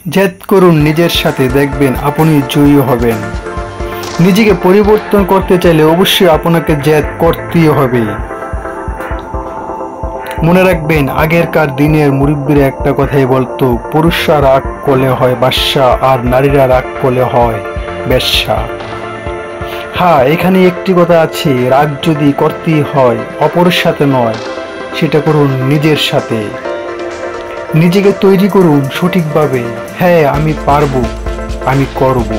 জেদ করুন নিজের সাথে, দেখবেন আপনি জয়ী হবেন। নিজেকে পরিবর্তন করতে চাইলে অবশ্যই আপনাকে জেদ করতেই হবে। মনে রাখবেন, আগেরকার দিনের মুরব্বীরা একটা কথাই বলতো, পুরুষরা রাগ করলে হয় বাদশা, আর নারীরা রাগ করলে হয় বেশ্যা। হ্যাঁ, এখানে একটি কথা আছে, রাগ যদি করতেই হয় অপরের সাথে নয়, সেটা করুন নিজের সাথে। নিজেকে তৈরি করুন সঠিকভাবে। হ্যাঁ, আমি পারবো, আমি করব।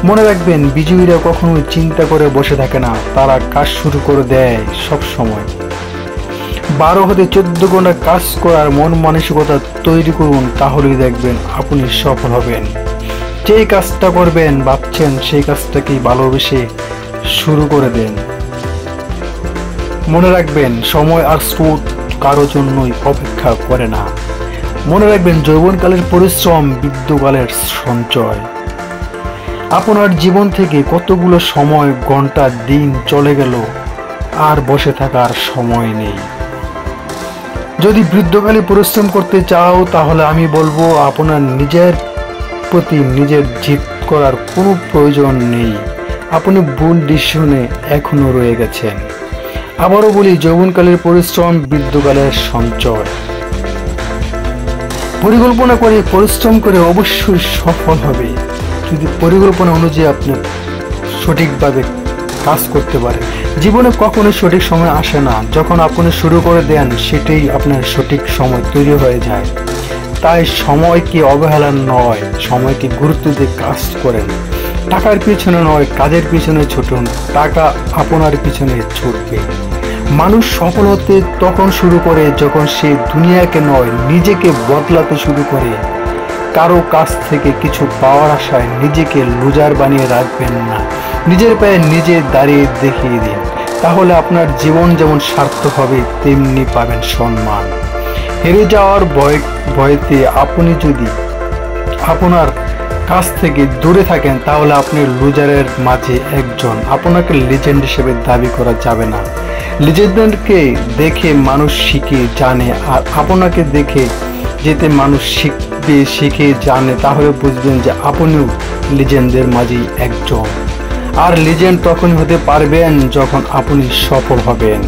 মনে রাখবেন, বিজয়ীরা কখনো চিন্তা করে বসে থাকে না, তারা কাজ শুরু করে দেয় সব সময়। 12 হতে 14 ঘন্টা কাজ করার মন মানসিকতা তৈরি করুন, তাহলেই দেখবেন আপনি সফল হবেন। যেই কাজটা করবেন ভাবছেন, সেই কাজটাকেই ভালোবেসে শুরু করে দেন। মনে রাখবেন, সময় আর স্রোত কারো জন্যই অপেক্ষা করে না। মনে রাখবেন, যৌবনকালের পরিশ্রম বৃদ্ধকালের সঞ্চয়। আপনার জীবন থেকে কতগুলো সময়, ঘন্টা, দিন চলে গেল, আর বসে থাকার সময় নেই। যদি বৃদ্ধকালে পরিশ্রম করতে চাও, তাহলে আমি বলবো আপনার নিজের প্রতি নিজের জিদ করার কোনো প্রয়োজন নেই। আপনি ভুল ডিসিশনে এখনো রয়ে গেছেন। আবারও বলি, যৌবনকালের পরিশ্রম বৃদ্ধকালের সঞ্চয়। পরিকল্পনা করে পরিশ্রম করে অবশ্যই সফল হবে, যদি পরিকল্পনা অনুযায়ী আপনি সঠিকভাবে কাজ করতে পারেন। জীবনে কখনো সঠিক সময় আসে না, যখন আপনি শুরু করে দেন সেটাই আপনার সঠিক সময় তৈরি হয়ে যায়। তাই সময়কে অবহেলা নয়, সময়কে গুরুত্ব দিয়ে কাজ করেন। টাকার পিছনে নয়, কাজের পিছনে ছুটুন, টাকা আপনার পিছনে ছুটবে। মানুষ সফল হতে তখন শুরু করে যখন সে দুনিয়াকে নয়, নিজেকে বদলাতে শুরু করে। কারো কাছ থেকে কিছু পাওয়ার আশায় নিজেকে লুজার বানিয়ে রাখবেন না। নিজের পায়ে নিজে দাঁড়িয়ে দেখিয়ে দিন, তাহলে আপনার জীবন যেমন সার্থক হবে, তেমনি পাবেন সম্মান। হেরে যাওয়ার ভয়তে আপনি যদি আপনার কাছ থেকে দূরে থাকেন, তাহলে আপনি লুজারের মাঝে একজন। আপনাকে লিজেন্ড হিসেবে দাবি করা যাবে না। লিজেন্ডকে দেখে মানুষ শিখে জানে, আর আপনাকে দেখে যেতে মানুষ শিখবে, শিখে জানে, তাহলে বুঝবেন যে আপনিও লিজেন্ডের মাঝেই একজন। আর লিজেন্ড তখনই হতে পারবেন যখন আপনি সফল হবেন।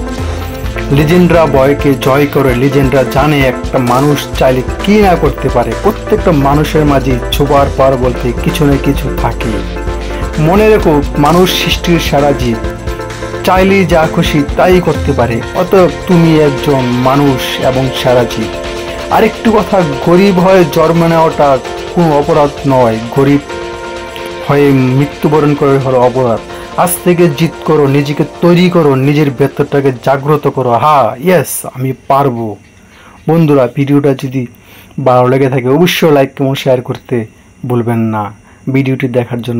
লিজেন্ডরা ভয়কে জয় করে। লিজেন্ডরা জানে একটা মানুষ চাইলে কি না করতে পারে। প্রত্যেকটা মানুষের মাঝে ছোঁয়ার পার বলতে কিছু না কিছু থাকে। মনে রেখো, মানুষ সৃষ্টির সেরা জীব, চাইলে যা খুশি তাই করতে পারে। অতএব তুমি একজন মানুষ এবং সেরা জীব। আরেকটু কথা, গরিব হয়ে জন্ম নেওয়াটা কোনো অপরাধ নয়, গরিব হয়ে মৃত্যুবরণ করে হলো অপরাধ। আজ থেকে জিত করো, নিজেকে তৈরি করো, নিজের ভেতরটাকে জাগ্রত করো। হ্যাঁ, ইয়েস, আমি পারবো। বন্ধুরা, ভিডিওটা যদি ভালো লেগে থাকে অবশ্যই লাইক এবং শেয়ার করতে ভুলবেন না। ভিডিওটি দেখার জন্য